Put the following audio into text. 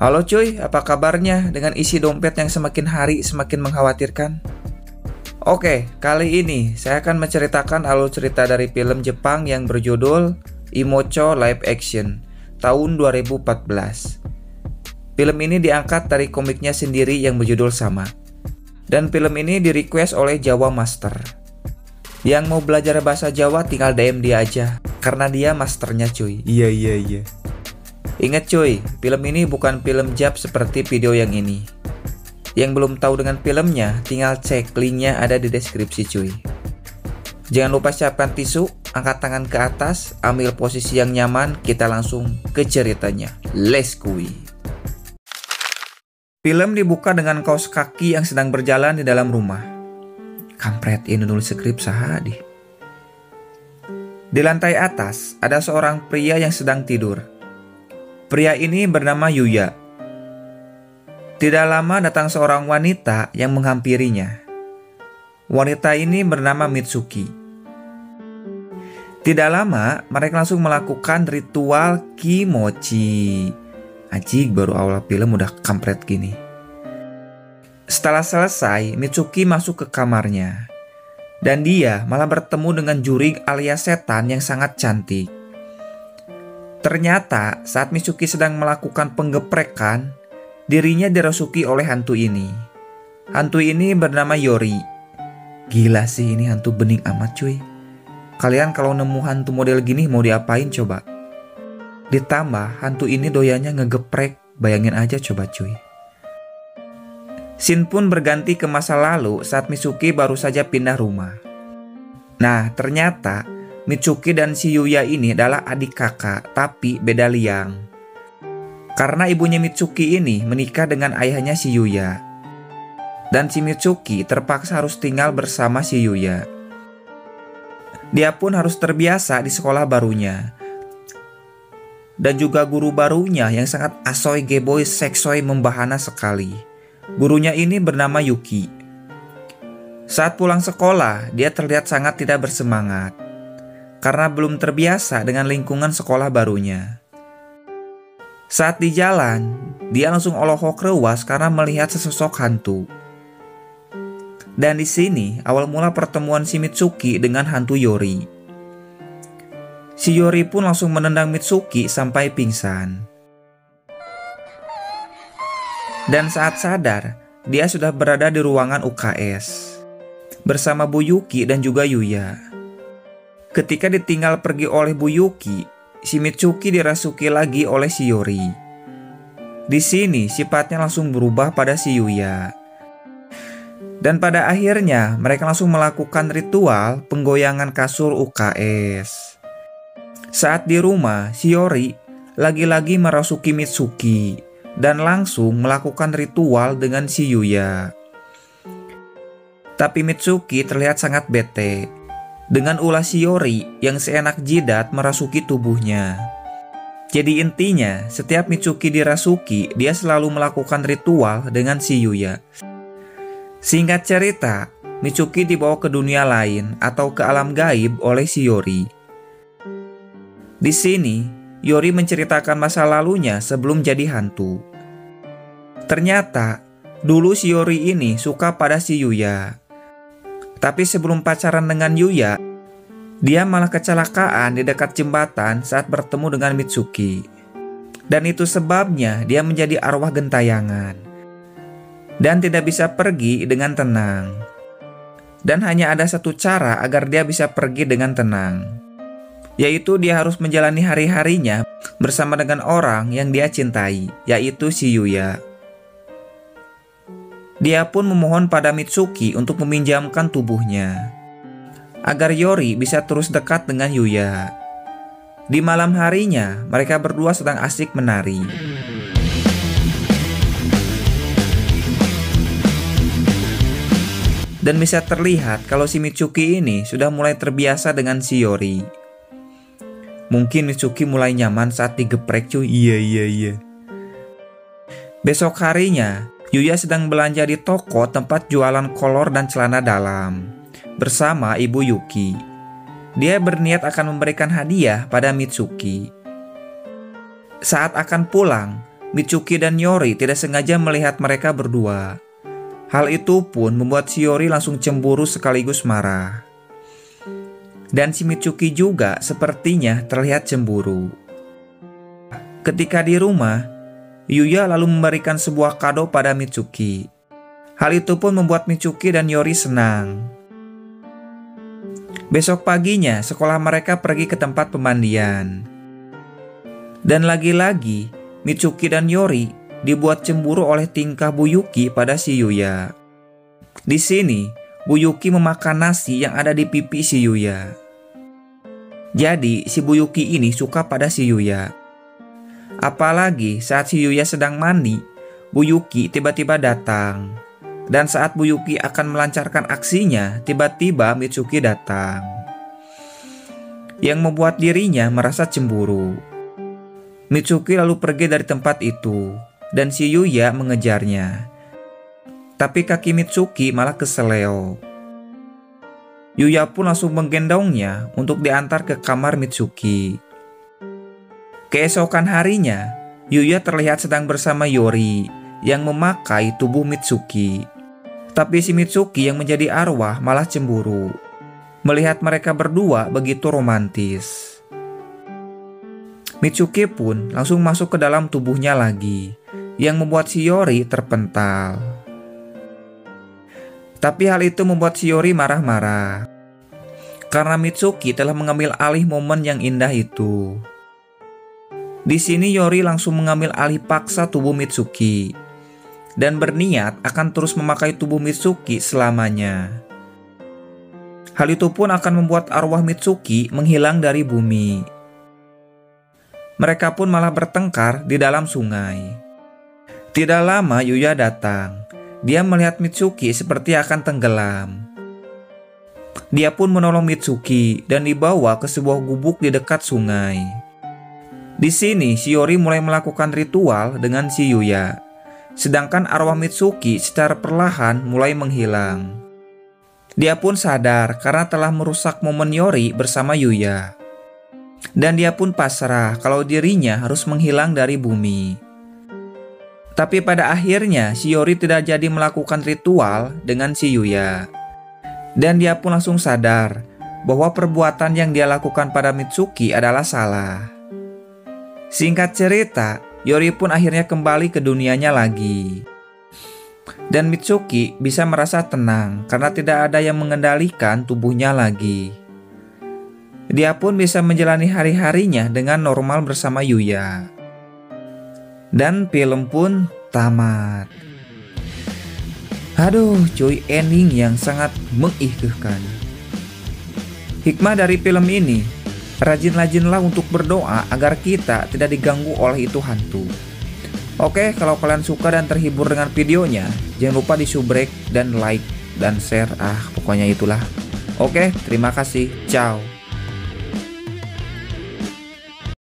Halo cuy, apa kabarnya dengan isi dompet yang semakin hari semakin mengkhawatirkan? Oke, kali ini saya akan menceritakan alur cerita dari film Jepang yang berjudul Imocho Live Action tahun 2014. Film ini diangkat dari komiknya sendiri yang berjudul sama. Dan film ini di-request oleh Jawa Master. Yang mau belajar bahasa Jawa tinggal DM dia aja, karena dia masternya cuy. Iya. Ingat cuy, film ini bukan film jab seperti video yang ini. Yang belum tahu dengan filmnya, tinggal cek linknya ada di deskripsi cuy. Jangan lupa siapkan tisu, angkat tangan ke atas, ambil posisi yang nyaman, kita langsung ke ceritanya. Let's go. Film dibuka dengan kaos kaki yang sedang berjalan di dalam rumah. Kampret, ini nulis skrip sahadi. Di lantai atas, ada seorang pria yang sedang tidur. Pria ini bernama Yuya. Tidak lama datang seorang wanita yang menghampirinya. Wanita ini bernama Mitsuki. Tidak lama mereka langsung melakukan ritual kimochi. Anjing, baru awal film udah kampret gini. Setelah selesai, Mitsuki masuk ke kamarnya. Dan dia malah bertemu dengan juring alias setan yang sangat cantik. Ternyata saat Mitsuki sedang melakukan penggeprekan, dirinya dirasuki oleh hantu ini. Hantu ini bernama Yori. Gila sih, ini hantu bening amat cuy. Kalian kalau nemu hantu model gini mau diapain coba? Ditambah hantu ini doyannya ngegeprek, bayangin aja coba cuy. Scene pun berganti ke masa lalu saat Mitsuki baru saja pindah rumah. Nah, ternyata Mitsuki dan si Yuya ini adalah adik kakak, tapi beda liang. Karena ibunya Mitsuki ini menikah dengan ayahnya si Yuya. Dan si Mitsuki terpaksa harus tinggal bersama si Yuya. Dia pun harus terbiasa di sekolah barunya. Dan juga guru barunya yang sangat asoy geboy seksoy membahana sekali. Gurunya ini bernama Yuki. Saat pulang sekolah, dia terlihat sangat tidak bersemangat. Karena belum terbiasa dengan lingkungan sekolah barunya. Saat di jalan, dia langsung olohok rewas karena melihat sesosok hantu. Dan di sini awal mula pertemuan si Mitsuki dengan hantu Yori. Si Yori pun langsung menendang Mitsuki sampai pingsan. Dan saat sadar, dia sudah berada di ruangan UKS bersama Bu Yuki dan juga Yuya. Ketika ditinggal pergi oleh Bu Yuki, si Mitsuki dirasuki lagi oleh si Yori. Di sini sifatnya langsung berubah pada si Yuya. Dan pada akhirnya mereka langsung melakukan ritual penggoyangan kasur UKS. Saat di rumah, si Yori lagi-lagi merasuki Mitsuki dan langsung melakukan ritual dengan si Yuya. Tapi Mitsuki terlihat sangat bete dengan ulah si Yori yang seenak jidat merasuki tubuhnya. Jadi intinya, setiap Mitsuki dirasuki, dia selalu melakukan ritual dengan si Yuya. Singkat cerita, Mitsuki dibawa ke dunia lain atau ke alam gaib oleh si Yori. Di sini, Yori menceritakan masa lalunya sebelum jadi hantu. Ternyata, dulu si Yori ini suka pada si Yuya. Tapi sebelum pacaran dengan Yuya, dia malah kecelakaan di dekat jembatan saat bertemu dengan Mitsuki. Dan itu sebabnya dia menjadi arwah gentayangan. Dan tidak bisa pergi dengan tenang. Dan hanya ada satu cara agar dia bisa pergi dengan tenang. Yaitu dia harus menjalani hari-harinya bersama dengan orang yang dia cintai, yaitu si Yuya. Dia pun memohon pada Mitsuki untuk meminjamkan tubuhnya agar Yori bisa terus dekat dengan Yuya. Di malam harinya, mereka berdua sedang asik menari. Dan bisa terlihat kalau si Mitsuki ini sudah mulai terbiasa dengan si Yori. Mungkin Mitsuki mulai nyaman saat digeprek cuy. Iya. Besok harinya, Yuya sedang belanja di toko tempat jualan kolor dan celana dalam bersama Ibu Yuki. Dia berniat akan memberikan hadiah pada Mitsuki. Saat akan pulang, Mitsuki dan Yori tidak sengaja melihat mereka berdua. Hal itu pun membuat si Yori langsung cemburu sekaligus marah. Dan si Mitsuki juga sepertinya terlihat cemburu. Ketika di rumah, Yuya lalu memberikan sebuah kado pada Mitsuki. Hal itu pun membuat Mitsuki dan Yori senang. Besok paginya, sekolah mereka pergi ke tempat pemandian. Dan lagi-lagi, Mitsuki dan Yori dibuat cemburu oleh tingkah Bu Yuki pada si Yuya. Di sini, Bu Yuki memakan nasi yang ada di pipi si Yuya. Jadi, si Bu Yuki ini suka pada si Yuya. Apalagi saat si Yuya sedang mandi, Bu Yuki tiba-tiba datang. Dan saat Bu Yuki akan melancarkan aksinya, tiba-tiba Mitsuki datang. Yang membuat dirinya merasa cemburu. Mitsuki lalu pergi dari tempat itu, dan si Yuya mengejarnya. Tapi kaki Mitsuki malah keseleo. Yuya pun langsung menggendongnya untuk diantar ke kamar Mitsuki. Keesokan harinya, Yuya terlihat sedang bersama Yori yang memakai tubuh Mitsuki. Tapi si Mitsuki yang menjadi arwah malah cemburu melihat mereka berdua begitu romantis. Mitsuki pun langsung masuk ke dalam tubuhnya lagi, yang membuat si Yori terpental. Tapi hal itu membuat si Yori marah-marah karena Mitsuki telah mengambil alih momen yang indah itu. Di sini Yori langsung mengambil alih paksa tubuh Mitsuki dan berniat akan terus memakai tubuh Mitsuki selamanya. Hal itu pun akan membuat arwah Mitsuki menghilang dari bumi. Mereka pun malah bertengkar di dalam sungai. Tidak lama Yuya datang. Dia melihat Mitsuki seperti akan tenggelam. Dia pun menolong Mitsuki dan dibawa ke sebuah gubuk di dekat sungai. Di sini si Yori mulai melakukan ritual dengan si Yuya. Sedangkan arwah Mitsuki secara perlahan mulai menghilang. Dia pun sadar karena telah merusak momen Yori bersama Yuya. Dan dia pun pasrah kalau dirinya harus menghilang dari bumi. Tapi pada akhirnya si Yori tidak jadi melakukan ritual dengan si Yuya. Dan dia pun langsung sadar bahwa perbuatan yang dia lakukan pada Mitsuki adalah salah. Singkat cerita, Yori pun akhirnya kembali ke dunianya lagi. Dan Mitsuki bisa merasa tenang karena tidak ada yang mengendalikan tubuhnya lagi. Dia pun bisa menjalani hari-harinya dengan normal bersama Yuya. Dan film pun tamat. Aduh cuy, ending yang sangat menggigihkan. Hikmah dari film ini, rajin-rajinlah untuk berdoa agar kita tidak diganggu oleh itu hantu. Oke, kalau kalian suka dan terhibur dengan videonya, jangan lupa di subrek dan like dan share. Pokoknya itulah. Oke, terima kasih. Ciao.